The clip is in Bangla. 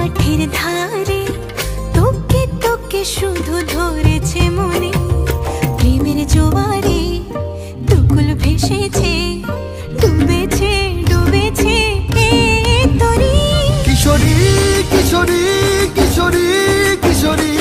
মাঠের ধারে তোকে তোকে শুধু ধরেছে মনে, প্রেমের জোয়ারে দুকুল ভেসেছে, ডুবেছে ডুবেছে এই তরি। কিশোরী কিশোরী কিশোরী কিশোরী